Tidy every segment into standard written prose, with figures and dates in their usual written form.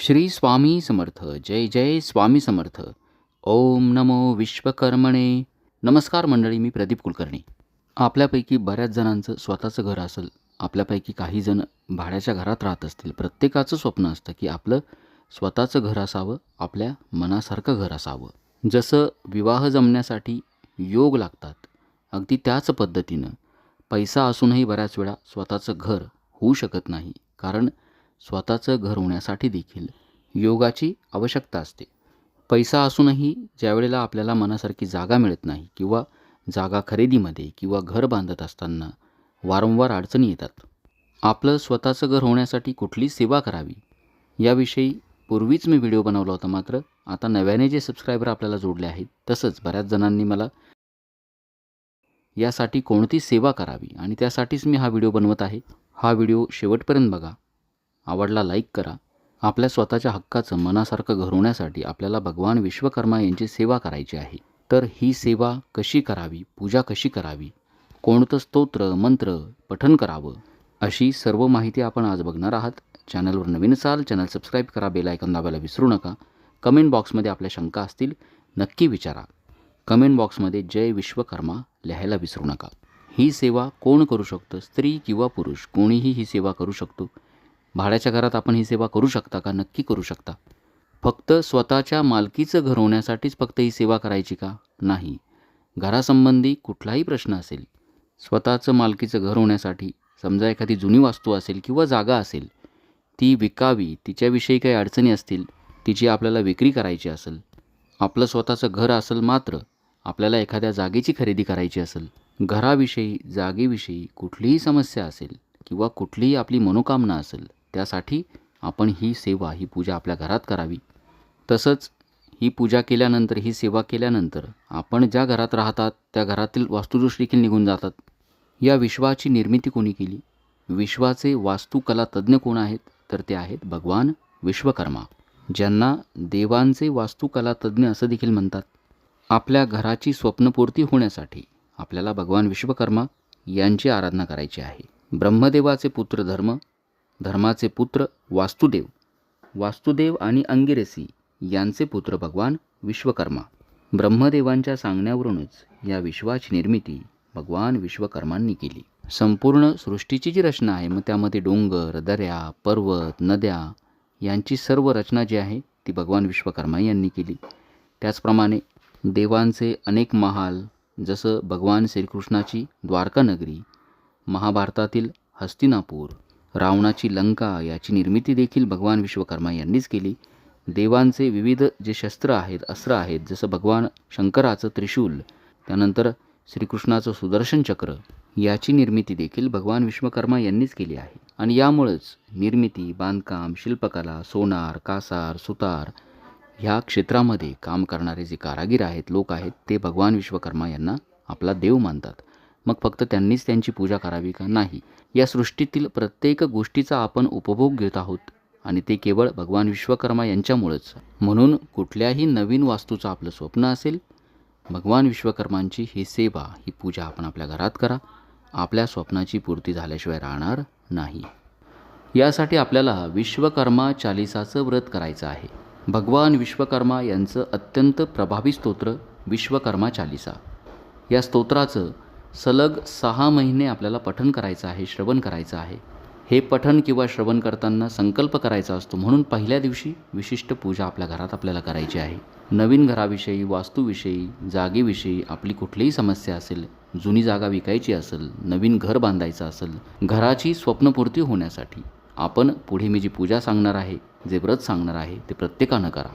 श्री स्वामी समर्थ. जय जय स्वामी समर्थ. ओम नमो विश्वकर्मणे. नमस्कार मंडळी, मी प्रदीप कुलकर्णी. आपल्यापैकी बऱ्याच जणांचं स्वतःचं घर असेल. आपल्यापैकी काही जण भाड्याच्या घरात राहत असतील. प्रत्येकाचं स्वप्न असतं की आपलं स्वतःचं घर असावं, आपल्या मनासारखं घर असावं. जसं विवाह जमण्यासाठी योग लागतात, अगदी त्याच पद्धतीनं पैसा असूनही बऱ्याच वेळा स्वतःचं घर होऊ शकत नाही. कारण स्वतःचं घर होण्यासाठी देखील योगाची आवश्यकता असते. पैसा असूनही ज्यावेळेला आपल्याला मनासारखी जागा मिळत नाही किंवा जागा खरेदीमध्ये किंवा घर बांधत असताना वारंवार अडचणी येतात. आपलं स्वतःचं घर होण्यासाठी कुठली सेवा करावी याविषयी पूर्वीच मी व्हिडिओ बनवला होता. मात्र आता नव्याने जे सबस्क्रायबर आपल्याला जोडले आहेत, तसंच बऱ्याच जणांनी मला यासाठी कोणती सेवा करावी आणि त्यासाठीच मी हा व्हिडिओ बनवत आहे. हा व्हिडिओ शेवटपर्यंत बघा. आवडला लाईक करा. आपल्या स्वतःच्या हक्काचं मनासारखं घर होण्यासाठी आपल्याला भगवान विश्वकर्मा यांची सेवा करायची आहे. तर ही सेवा कशी करावी, पूजा कशी करावी, कोणतं स्तोत्र मंत्र पठण करावं, अशी सर्व माहिती आपण आज बघणार आहात. चॅनलवर नवीन असाल, चॅनल सबस्क्राईब करा, बेल आयकॉन दाबायला विसरू नका. कमेंट बॉक्समध्ये आपल्या शंका असतील नक्की विचारा. कमेंट बॉक्समध्ये जय विश्वकर्मा लिहायला विसरू नका. ही सेवा कोण करू शकतं? स्त्री किंवा पुरुष कोणीही ही सेवा करू शकतो. भाड्याच्या घरात आपण ही सेवा करू शकता का? नक्की करू शकता. फक्त स्वतःच्या मालकीचं घर होण्यासाठीच फक्त ही सेवा करायची का? नाही. घरासंबंधी कुठलाही प्रश्न असेल, स्वतःचं मालकीचं घर होण्यासाठी, समजा एखादी जुनी वास्तू असेल किंवा जागा असेल, ती विकावी, तिच्याविषयी काही अडचणी असतील, तिची आपल्याला विक्री करायची असेल, आपलं स्वतःचं घर असेल मात्र आपल्याला एखाद्या जागेची खरेदी करायची असेल, घराविषयी जागेविषयी कुठलीही समस्या असेल किंवा कुठलीही आपली मनोकामना असेल, त्यासाठी आपण ही सेवा, ही पूजा आपल्या घरात करावी. तसंच ही पूजा केल्यानंतर, ही सेवा केल्यानंतर आपण ज्या घरात राहतात त्या घरातील वास्तुदोष देखील निघून जातात. या विश्वाची निर्मिती कोणी केली? विश्वाचे वास्तुकला तज्ज्ञ कोण आहेत? तर ते आहेत भगवान विश्वकर्मा, ज्यांना देवांचे वास्तुकला तज्ज्ञ असं देखील म्हणतात. आपल्या घराची स्वप्नपूर्ती होण्यासाठी आपल्याला भगवान विश्वकर्मा यांची आराधना करायची आहे. ब्रह्मदेवाचे पुत्र धर्म, धर्माचे पुत्र वास्तुदेव, वास्तुदेव आणि अंगिरसी यांचे पुत्र भगवान विश्वकर्मा. ब्रह्मदेवांच्या सांगण्यावरूनच या विश्वाची निर्मिती भगवान विश्वकर्मांनी केली. संपूर्ण सृष्टीची जी रचना आहे, मग त्यामध्ये डोंगर, दऱ्या, पर्वत, नद्या यांची सर्व रचना जी आहे ती भगवान विश्वकर्मा यांनी केली. त्याचप्रमाणे देवांचे अनेक महाल, जसं भगवान श्रीकृष्णाची द्वारका नगरी, महाभारतातील हस्तिनापूर, रावणाची लंका याची निर्मिती देखील भगवान विश्वकर्मा यांनीच केली. देवांचे विविध जे शस्त्र आहेत, अस्त्र आहेत, जसं भगवान शंकराचं त्रिशूल, त्यानंतर श्रीकृष्णाचं सुदर्शन चक्र, याची निर्मिती देखील भगवान विश्वकर्मा यांनीच केली आहे. आणि यामुळेच निर्मिती, बांधकाम, शिल्पकला, सोनार, कासार, सुतार ह्या क्षेत्रामध्ये काम करणारे जे कारागीर आहेत, लोक आहेत, ते भगवान विश्वकर्मा यांना आपला देव मानतात. मग फक्त त्यांनीच त्यांची पूजा करावी का? नाही. या सृष्टीतील प्रत्येक गोष्टीचा आपण उपभोग घेत आहोत आणि ते केवळ भगवान विश्वकर्मा यांच्यामुळेच. म्हणून कुठल्याही नवीन वास्तूचं आपलं स्वप्न असेल, भगवान विश्वकर्मांची ही सेवा, ही पूजा आपण आपल्या घरात करा. आपल्या स्वप्नाची पूर्ती झाल्याशिवाय राहणार नाही. यासाठी आपल्याला विश्वकर्मा चालिसाचं व्रत करायचं आहे. भगवान विश्वकर्मा यांचं अत्यंत प्रभावी स्तोत्र विश्वकर्मा चालिसा. या स्तोत्राचं सलग 6 महिने आपल्याला पठण करायचं आहे, श्रवण करायचं आहे. हे पठण किंवा श्रवण करताना संकल्प करायचा असतो. म्हणून पहिल्या दिवशी विशिष्ट पूजा आपल्या घरात आपल्याला करायची आहे. नवीन घराविषयी, वास्तूविषयी, जागेविषयी आपली कुठलीही समस्या असेल, जुनी जागा विकायची असेल, नवीन घर बांधायचं असेल, घराची स्वप्नपूर्ती होण्यासाठी आपण पुढे मी जी पूजा सांगणार आहे, जे व्रत सांगणार आहे, ते प्रत्येकानं करा.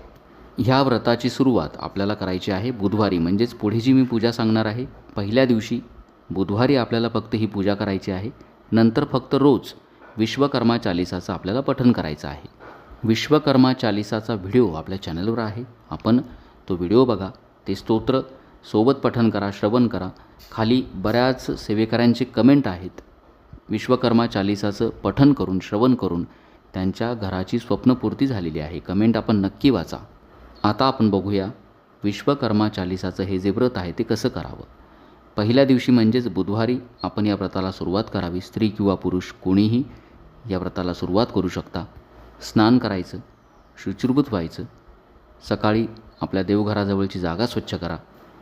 ह्या व्रताची सुरुवात आपल्याला करायची आहे बुधवारी. म्हणजेच पुढे जी मी पूजा सांगणार आहे, पहिल्या दिवशी बुधवारी आपल्याला फक्त ही पूजा करायची आहे. नंतर फक्त रोज विश्वकर्मा चालिसाचं आपल्याला पठण करायचं आहे. विश्वकर्मा चालिसाचा व्हिडिओ आपल्या चॅनलवर आहे. आपण तो व्हिडिओ बघा, ते स्तोत्र सोबत पठण करा, श्रवण करा. खाली बऱ्याच सेवेकऱ्यांचे कमेंट आहेत. विश्वकर्मा चालिसाचं पठण करून, श्रवण करून त्यांच्या घराची स्वप्नपूर्ती झालेली आहे. कमेंट आपण नक्की वाचा. आता आपण बघूया विश्वकर्मा चालिसाचं हे जे व्रत आहे ते कसं करावं. पहिल्या दिवशी म्हणजेच बुधवारी आपण या व्रताला सुरुवात करावी. स्त्री किंवा पुरुष कोणीही या व्रताला सुरुवात करू शकता. स्नान करायचं. शुचिर्भूत व्हायचं. सकाळी आपल्या देवघराजवळची जागा स्वच्छ करा.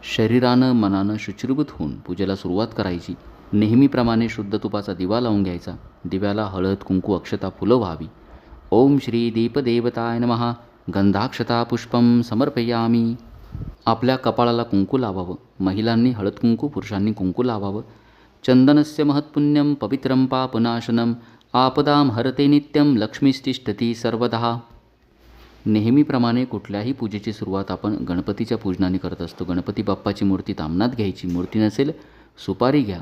शरीरानं मनानं शुचिर्भूत होऊन पूजेला सुरुवात करायची. नेहमीप्रमाणे शुद्ध तुपाचा दिवा लावून घ्यायचा. दिव्याला हळद, कुंकू, अक्षता, फुलं व्हावी. ओम श्री दीपदेवताय नमः. गंधाक्षता पुष्पं समर्पयामी. आपल्या कपाळाला कुंकू लावावं. महिलांनी हळद कुंकू, पुरुषांनी कुंकू लावावं. चंदनस्य महत्पुण्यं पवित्रं पापनाशनम आपदां हरते नित्यं लक्ष्मीस्तिष्ठती सर्वदा. नेहमीप्रमाणे कुठल्याही पूजेची सुरुवात आपण गणपतीच्या पूजनाने करत असतो. गणपती बाप्पाची मूर्ती तामनात घ्यायची. मूर्ती नसेल सुपारी घ्या.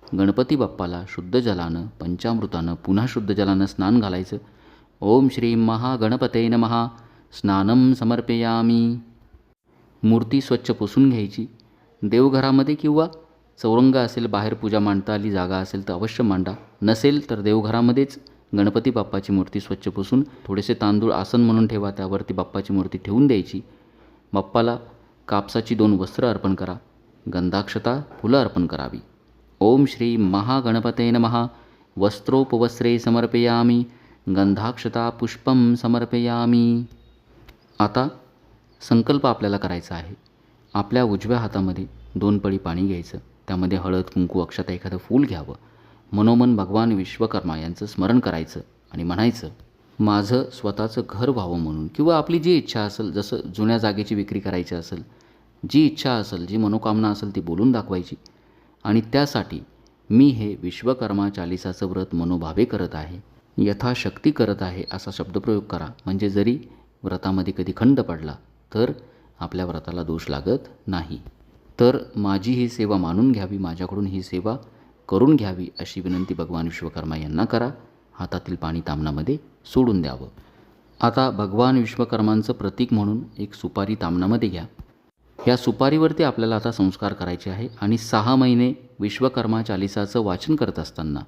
गणपती बाप्पाला शुद्ध जलानं, पंचामृतानं, पुन्हा शुद्ध जलानं स्नान घालायचं. ओम श्री महागणपते नमः. स्नानं समर्पयामी. मूर्ती स्वच्छ पुसून घ्यायची. देवघरामध्ये किंवा चौरंग असेल, बाहेर पूजा मांडता आली, जागा असेल तर अवश्य मांडा. नसेल तर देवघरामध्येच गणपती बाप्पाची मूर्ती स्वच्छ पुसून थोडेसे तांदूळ आसन म्हणून ठेवा. त्यावरती बाप्पाची मूर्ती ठेवून द्यायची. बाप्पाला कापसाची 2 वस्त्र अर्पण करा. गंधाक्षता, फुलं अर्पण करावी. ओम श्री महागणपते नमः. वस्त्रोपवस्त्रे समर्पयामी. गंधाक्षता पुष्पं समर्पयामी. आता संकल्प आपल्याला करायचा आहे. आपल्या उजव्या हातामध्ये 2 पळी पाणी घ्यायचं. त्यामध्ये हळद, कुंकू, अक्षता, एखादं फूल घ्यावं. मनोमन भगवान विश्वकर्मा यांचं स्मरण करायचं आणि म्हणायचं, माझं स्वतःचं घर व्हावं म्हणून. किंवा आपली जी इच्छा असेल, जसं जुन्या जागेची विक्री करायची असेल, जी इच्छा असेल, जी मनोकामना असेल ती बोलून दाखवायची. आणि त्यासाठी मी हे विश्वकर्मा चालिसाचं व्रत मनोभावे करत आहे, यथाशक्ती करत आहे असा शब्दप्रयोग करा. म्हणजे जरी व्रतामध्ये कधी खंड पडला तर आपल्या व्रताला दोष लागत नाही. तर माझी ही सेवा मानून घ्यावी, माझ्याकडून ही सेवा करून घ्यावी अशी विनंती भगवान विश्वकर्मा यांना करा. हातातील पाणी तामणामध्ये सोडून द्यावं. आता भगवान विश्वकर्मांचं प्रतीक म्हणून एक सुपारी तामणामध्ये घ्या. या सुपारीवरती आपल्याला आता संस्कार करायचे आहे. आणि 6 महिने विश्वकर्मा चालिसाचं वाचन करत असताना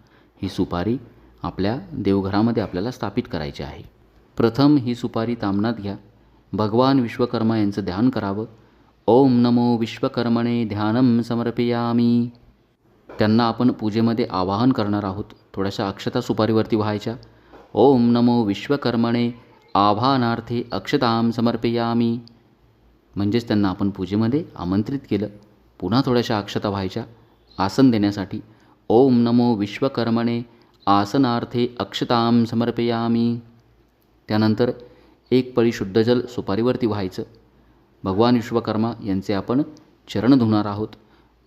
ही सुपारी आपल्या देवघरामध्ये आपल्याला स्थापित करायची आहे. प्रथम ही सुपारी तामणात घ्या. भगवान विश्वकर्मा यांचं ध्यान करावं. ओम नमो विश्वकर्मणे ध्यानं समर्पयामी. त्यांना आपण पूजेमध्ये आवाहन करणार आहोत. थोड्याशा अक्षता सुपारीवरती व्हायच्या. ओम नमो विश्वकर्मणे आवाहनार्थे अक्षतां समर्पयामी. म्हणजेच त्यांना आपण पूजेमध्ये आमंत्रित केलं. पुन्हा थोड्याशा अक्षता व्हायच्या आसन देण्यासाठी. ओम नमो विश्वकर्मणे आसनार्थे अक्षतां समर्पयामी. त्यानंतर 1 पळी शुद्ध जल सुपारीवरती व्हायचं. भगवान विश्वकर्मा यांचे आपण चरण धुणार आहोत.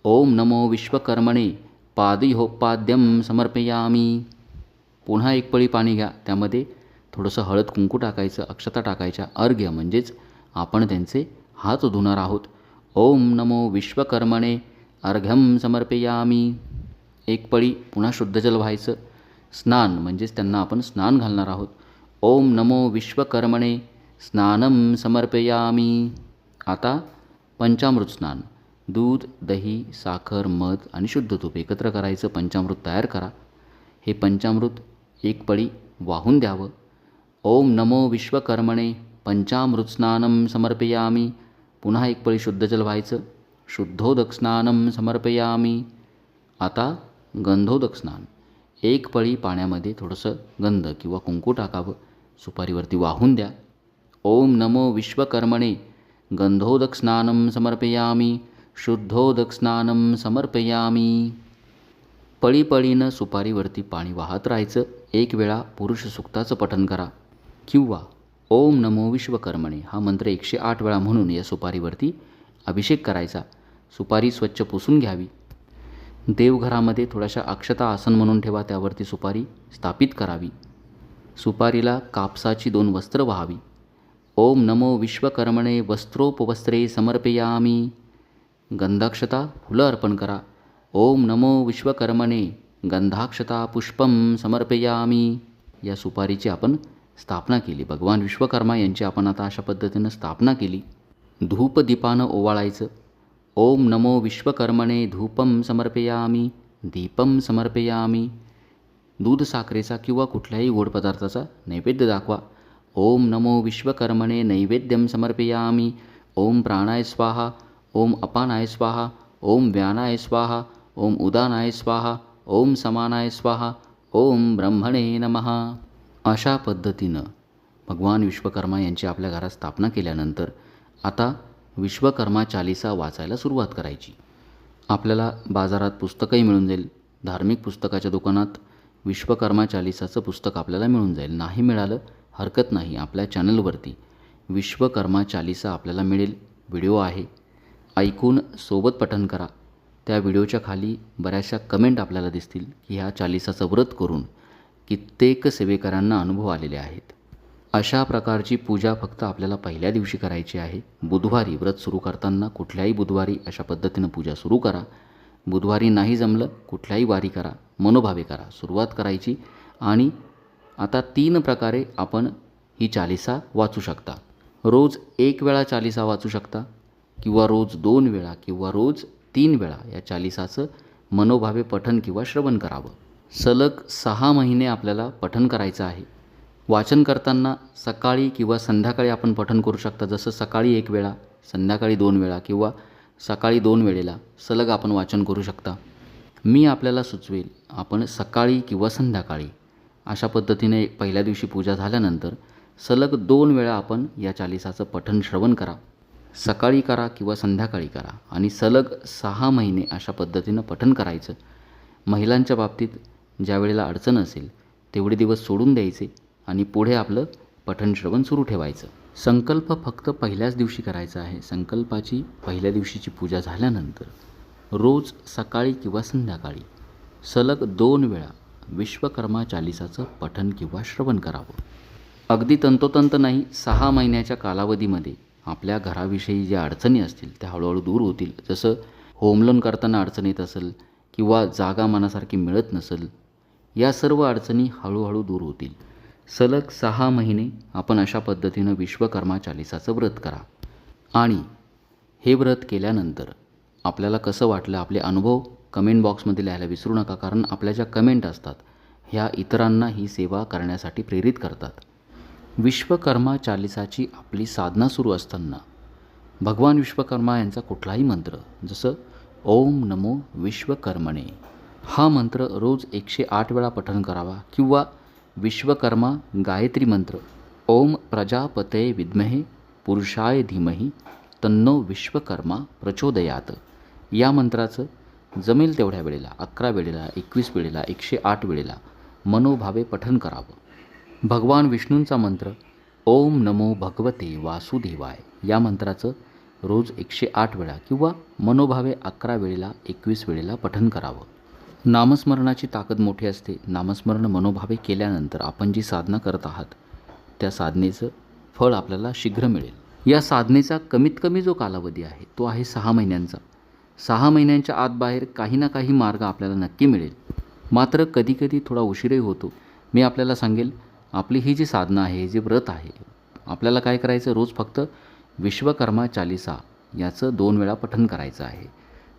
ओम नमो विश्वकर्मणे पादयोपाद्यं समर्पयामी. पुन्हा 1 पळी पाणी घ्या. त्यामध्ये थोडंसं हळद कुंकू टाकायचं, अक्षता टाकायच्या. अर्घ्य म्हणजेच आपण त्यांचे हात धुणार आहोत. ओम नमो विश्वकर्मणे अर्घ्यं समर्पयामी. 1 पळी पुन्हा शुद्ध जल व्हायचं. स्नान म्हणजेच त्यांना आपण स्नान घालणार आहोत. ओम नमो विश्वकर्मणे स्नानं समर्पयामी. आता पंचामृत स्नान. दूध, दही, साखर, मध आणि शुद्ध तूप एकत्र करायचं. पंचामृत तयार करा. हे पंचामृत 1 पळी वाहून द्यावं. ओम नमो विश्वकर्मणे पंचामृत स्नानं समर्पयामी. पुन्हा 1 पळी शुद्ध जल व्हायचं. शुद्धोदक स्नानं समर्पयामी. आता गंधोदक स्नान. 1 पळी पाण्यामध्ये थोडंसं गंध किंवा कुंकू टाकावं. सुपारीवरती वाहून द्या. ओम नमो विश्वकर्मणे गंधोदक स्नानं समर्पयामी. शुद्धोदक स्नानं समर्पयामी. पळीपळीनं सुपारीवरती पाणी वाहत राहायचं. 1 वेळा पुरुष सूक्ताचं पठण करा किंवा ओम नमो विश्वकर्मणे हा मंत्र 108 वेळा म्हणून या सुपारीवरती अभिषेक करायचा. सुपारी स्वच्छ पुसून घ्यावी. देवघरामध्ये थोड्याशा अक्षता आसन म्हणून ठेवा. त्यावरती सुपारी स्थापित करावी. सुपारीला कापसाची 2 वस्त्र व्हावी. ओम नमो विश्वकर्मणे वस्त्रोपवस्त्रे समर्पयामी. गंधाक्षता, फुलं अर्पण करा. ओम नमो विश्वकर्मणे गंधाक्षता पुष्पं समर्पयामी. या सुपारीची आपण स्थापना केली. भगवान विश्वकर्मा यांची आपण आता अशा पद्धतीनं स्थापना केली. धूपदीपानं ओवाळायचं. ओम नमो विश्वकर्मणे धूपं समर्पयामी. दीपं समर्पयामी. दूध साखरेचा किंवा कुठल्याही गोड पदार्थाचा नैवेद्य दाखवा. ओम नमो विश्वकर्मणे नैवेद्यं समर्पयामी. ओम प्राणाय स्वाहा. ओम अपानाय स्वाहा. ओम व्यानाय स्वाहा. ओम उदानाय स्वाहा. ओम समानाय स्वाहा. ओम ब्रह्मणे नमः. अशा पद्धतीनं भगवान विश्वकर्मा यांची आपल्या घरात स्थापना केल्यानंतर आता विश्वकर्मा चालीसा वाचायला सुरुवात करायची. आपल्याला बाजारात पुस्तकही मिळून जाईल. धार्मिक पुस्तकाच्या दुकानात विश्वकर्मा चालीसाचं पुस्तक आपल्याला मिळून जाईल. नाही मिळालं हरकत नाही, आपल्या चॅनलवरती विश्वकर्मा चालीसा आपल्याला मिळेल. व्हिडिओ आहे, ऐकून सोबत पठण करा. त्या व्हिडिओच्या खाली बऱ्याचशा कमेंट आपल्याला दिसतील की ह्या चालीसाचं व्रत करून कित्येक सेवेकरांना अनुभव आलेले आहेत. अशा प्रकारची पूजा फक्त आपल्याला पहिल्या दिवशी करायची आहे. बुधवारी व्रत सुरू करताना कुठल्याही बुधवारी अशा पद्धतीनं पूजा सुरू करा. बुधवारी नाही जमलं कुठल्याही वारी करा, मनोभावे करा, सुरुवात करायची. आणि आता 3 प्रकारे आपण ही चालीसा वाचू शकता. रोज 1 वेळा चालीसा वाचू शकता, किंवा रोज 2 वेळा, किंवा रोज 3 वेळा या चालीसाचं मनोभावे पठण किंवा श्रवण करावं. सलग 6 महिने आपल्याला पठण करायचं आहे. वाचन करताना सकाळी किंवा संध्याकाळी आपण पठण करू शकता. जसं सकाळी 1 वेळा, संध्याकाळी 2 वेळा, किंवा सकाळी 2 वेळेला सलग आपण वाचन करू शकता. मी आपल्याला सुचवेल आपण सकाळी किंवा संध्याकाळी अशा पद्धतीने पहिल्या दिवशी पूजा झाल्यानंतर सलग 2 वेळा आपण या चालीसाचं पठण श्रवण करा. सकाळी करा किंवा संध्याकाळी करा आणि सलग 6 महिने अशा पद्धतीनं पठण करायचं. महिलांच्या बाबतीत ज्या वेळेला अडचण असेल तेवढे दिवस सोडून द्यायचे आणि पुढे आपलं पठण श्रवण सुरू ठेवायचं. संकल्प फक्त पहिल्याच दिवशी करायचा आहे. संकल्पाची पहिल्या दिवशीची पूजा झाल्यानंतर रोज सकाळी किंवा संध्याकाळी सलग 2 वेळा विश्वकर्मा चालीसाचं पठण किंवा श्रवण करावं. अगदी तंतोतंत नाही, 6 महिन्याच्या कालावधीमध्ये आपल्या घराविषयी ज्या अडचणी असतील त्या हळूहळू दूर होतील. जसं होम लोन करताना अडचण येत असेल किंवा जागा मनासारखी मिळत नसेल, या सर्व अडचणी हळूहळू दूर होतील. सलग 6 महिने आपण अशा पद्धतीनं विश्वकर्मा चालीसाचं व्रत करा. आणि हे व्रत केल्यानंतर आपल्याला कसं वाटलं, आपले अनुभव कमेंट बॉक्समध्ये लिहायला विसरू नका. कारण आपल्या ज्या कमेंट असतात ह्या इतरांना ही सेवा करण्यासाठी प्रेरित करतात. विश्वकर्मा चालीसाची आपली साधना सुरू असताना भगवान विश्वकर्मा यांचा कुठलाही मंत्र, जसं ओम नमो विश्वकर्मणे हा मंत्र रोज 108 वेळा पठण करावा. किंवा विश्वकर्मा गायत्री मंत्र ओम प्रजापते विद्महे पुरुषाय धीमहि तन्नो विश्वकर्मा प्रचोदयात या मंत्राचं जमेल तेवढ्या वेळेला 11 वेळेला, 21 वेळेला, 108 वेळेला मनोभावे पठण करावं. भगवान विष्णूंचा मंत्र ओम नमो भगवते वासुदेवाय या मंत्राचं रोज 108 वेळा किंवा मनोभावे 11 वेळेला, 21 वेळेला पठण करावं. नामस्मरणाची ताकद मोठी असते. नामस्मरण मनोभावे केल्यानंतर आपण जी साधना करत आहात त्या साधनेचं फळ आपल्याला शीघ्र मिळेल. या साधनेचा कमीत कमी जो कालावधी आहे तो आहे 6 महिन्यांचा. 6 महिन्यांच्या आत बाहेर काही ना काही मार्ग आपल्याला नक्की मिळेल. मात्र कधीकधी थोडा उशीरही होतो. मी आपल्याला सांगेल, आपली ही जी साधना आहे, जे व्रत आहे, आपल्याला काय करायचं, रोज फक्त विश्वकर्मा चालीसा याचं 2 वेळा पठण करायचं आहे.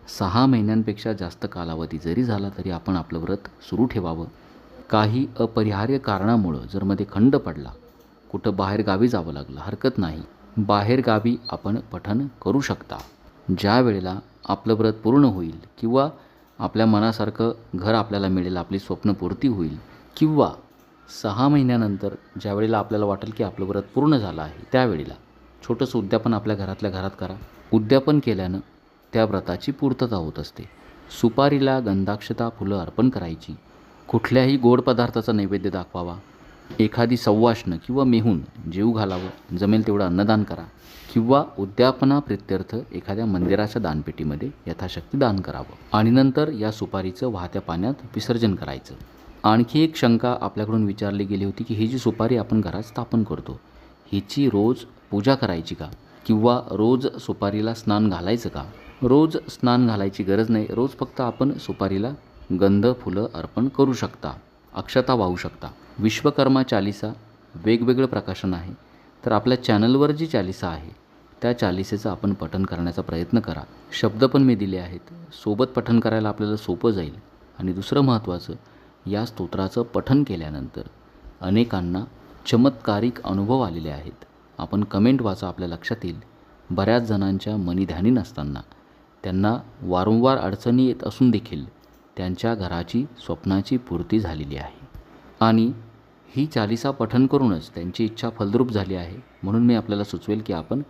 6 महिन्यांपेक्षा जास्त कालावधी जरी झाला तरी आपण आपलं व्रत सुरू ठेवावं. काही अपरिहार्य कारणामुळं जर मध्ये खंड पडला, कुठं बाहेर गावी जावं लागलं, हरकत नाही, बाहेर गावी आपण पठण करू शकता. ज्या वेळेला आपलं व्रत पूर्ण होईल किंवा आपल्या मनासारखं घर आपल्याला मिळेल, आपली स्वप्नपूर्ती होईल, किंवा 6 महिन्यानंतर ज्या वेळेला आपल्याला वाटेल की आपलं व्रत पूर्ण झालं आहे, त्यावेळेला छोटंसं उद्यापन आपल्या घरातल्या घरात करा. उद्यापन केल्यानं त्या व्रताची पूर्तता होत असते. सुपारीला गंधाक्षता फुलं अर्पण करायची. कुठल्याही गोड पदार्थाचा नैवेद्य दाखवावा. एखादी सव्वाष्ण किंवा मेहून जेवू घालावं. जमेल तेवढं अन्नदान करा. किंवा उद्यापनाप्रित्यर्थ एखाद्या मंदिराच्या दानपेटीमध्ये यथाशक्ती दान करावं. आणि नंतर या सुपारीचं वाहत्या पाण्यात विसर्जन करायचं. आणखी एक शंका आपल्याकडून विचारली गेली होती की ही जी सुपारी आपण घरात स्थापन करतो, हिची रोज पूजा करायची का? किंवा रोज सुपारीला स्नान घालायचं का? रोज स्नान घालायची गरज नाही. रोज फक्त आपण सुपारीला गंध फुलं अर्पण करू शकता, अक्षता वाहू शकता. विश्वकर्मा चालीसा वेगवेगळं प्रकाशन आहे. तर आपल्या चॅनलवर जी चालीसा आहे त्या चालीसेचं आपण पठण करण्याचा प्रयत्न करा. शब्द पण मी दिले आहेत. सोबत पठण करायला आपल्याला सोपं जाईल. आणि दुसरं महत्त्वाचं, या स्तोत्राचं पठण केल्यानंतर अनेकांना चमत्कारिक अनुभव आलेले आहेत. आपण कमेंट वाचा, आपल्या लक्षात येईल. बऱ्याच जणांच्या मनी ध्यानी नसताना त्यांना वारंवार अडचणी येत असून देखील त्यांच्या घराची स्वप्नाची पूर्ती झालेली आहे. आणि ही चालिसा पठण करूनच त्यांची इच्छा फलद्रूप झाली आहे, म्हणून मी आपल्याला सुचवेल की आपण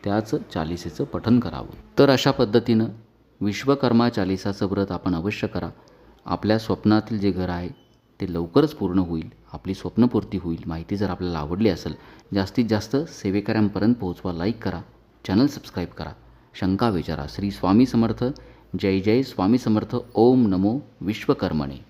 त्याच चालिसेचं पठण करावं. तर अशा पद्धतीनं विश्वकर्मा चालिसाचं व्रत आपण अवश्य करा. आपल्या स्वप्नातील जे घर आहे ते लवकरच पूर्ण होईल, आपली स्वप्नपूर्ती होईल. माहिती जर आपल्याला आवडली असेल, जास्तीत जास्त सेवेकऱ्यांपर्यंत पोहोचवा. लाईक करा, चॅनल सबस्क्राईब करा, शंका विचारा. श्री स्वामी समर्थ. जय जय स्वामी समर्थ. ओम नमो विश्वकर्मणे.